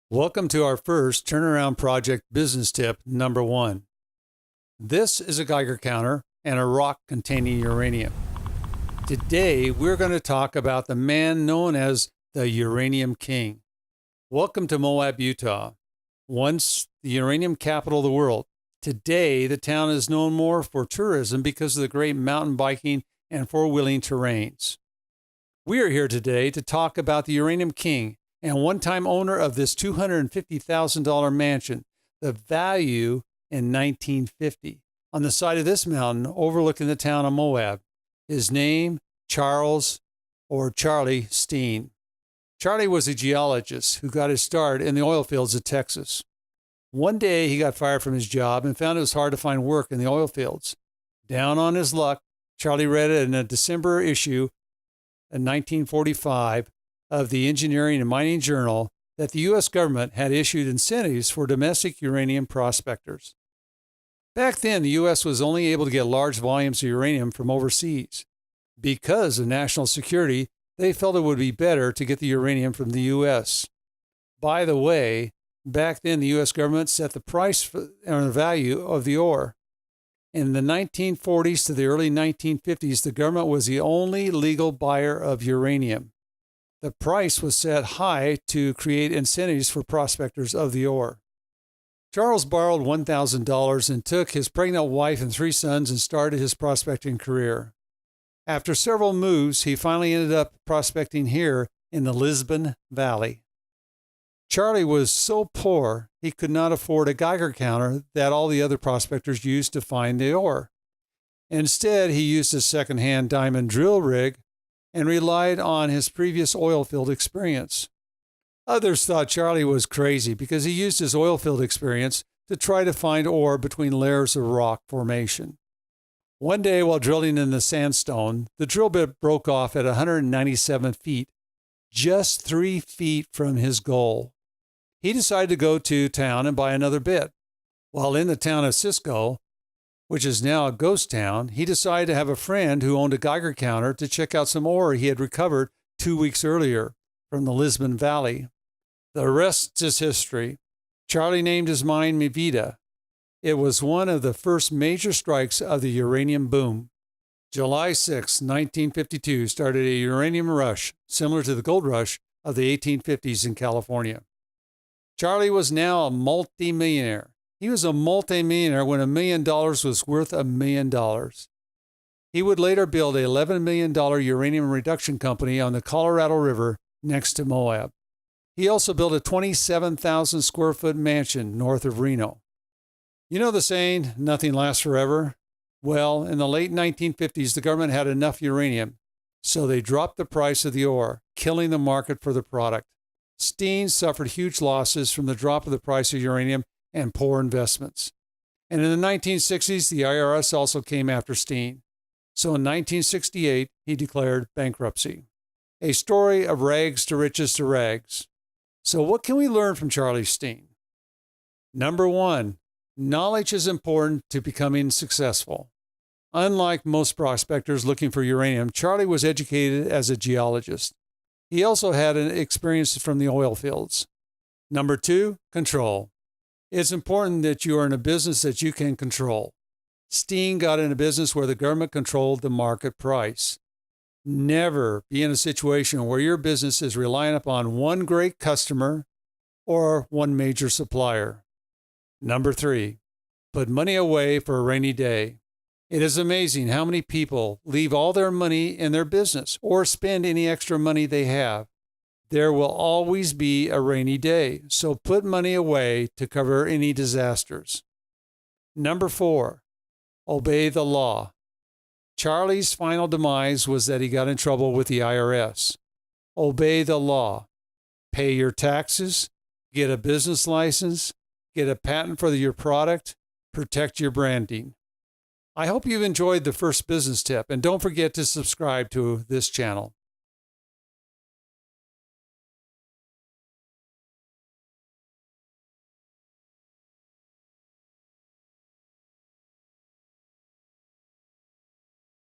Welcome to our first turnaround project business tip number 1. This is a Geiger counter and a rock containing uranium. Today, we're going to talk about the man known as the Uranium King. Welcome to Moab, Utah. Once the uranium capital of the world, today the town is known more for tourism because of the great mountain biking and four-wheeling terrains. We are here today to talk about the Uranium King and one-time owner of this $250,000 mansion, the value in 1950, on the side of this mountain overlooking the town of Moab. His name, Charles, or Charlie Steen. Charlie was a geologist who got his start in the oil fields of Texas. One day he got fired from his job and found it was hard to find work in the oil fields. Down on his luck, Charlie read in a December issue in 1945 of the Engineering and Mining Journal that the U.S. government had issued incentives for domestic uranium prospectors. Back then, the U.S. was only able to get large volumes of uranium from overseas. Because of national security, they felt it would be better to get the uranium from the U.S. By the way, back then, the U.S. government set the price and the value of the ore. In the 1940s to the early 1950s, the government was the only legal buyer of uranium. The price was set high to create incentives for prospectors of the ore. Charles borrowed $1,000 and took his pregnant wife and 3 sons and started his prospecting career. After several moves, he finally ended up prospecting here in the Lisbon Valley. Charlie was so poor he could not afford a Geiger counter that all the other prospectors used to find the ore. Instead, he used a second-hand diamond drill rig and relied on his previous oil field experience. Others thought Charlie was crazy because he used his oil field experience to try to find ore between layers of rock formation. One day while drilling in the sandstone, the drill bit broke off at 197 feet, just 3 feet from his goal. He decided to go to town and buy another bit. While in the town of Cisco, which is now a ghost town, he decided to have a friend who owned a Geiger counter to check out some ore he had recovered 2 weeks earlier from the Lisbon Valley. The rest is history. Charlie named his mine Mi Vida. It was one of the first major strikes of the uranium boom. July 6, 1952 started a uranium rush similar to the gold rush of the 1850s in California. Charlie was now a multimillionaire. He was a multimillionaire when $1 million was worth $1 million. He would later build a $11 million uranium reduction company on the Colorado River next to Moab. He also built a 27,000 square foot mansion north of Reno. You know the saying, nothing lasts forever? Well, in the late 1950s, the government had enough uranium, so they dropped the price of the ore, killing the market for the product. Steen suffered huge losses from the drop of the price of uranium and poor investments. And in the 1960s, the IRS also came after Steen. So in 1968, he declared bankruptcy. A story of rags to riches to rags. So what can we learn from Charlie Steen? Number 1, knowledge is important to becoming successful. Unlike most prospectors looking for uranium, Charlie was educated as a geologist. He also had an experience from the oil fields. Number 2, control. It's important that you are in a business that you can control. Steen got in a business where the government controlled the market price. Never be in a situation where your business is relying upon one great customer or one major supplier. Number 3, put money away for a rainy day. It is amazing how many people leave all their money in their business or spend any extra money they have. There will always be a rainy day, so put money away to cover any disasters. Number 4, obey the law. Charlie's final demise was that he got in trouble with the IRS. Obey the law. Pay your taxes, get a business license, get a patent for your product, protect your branding. I hope you've enjoyed the first business tip, and don't forget to subscribe to this channel.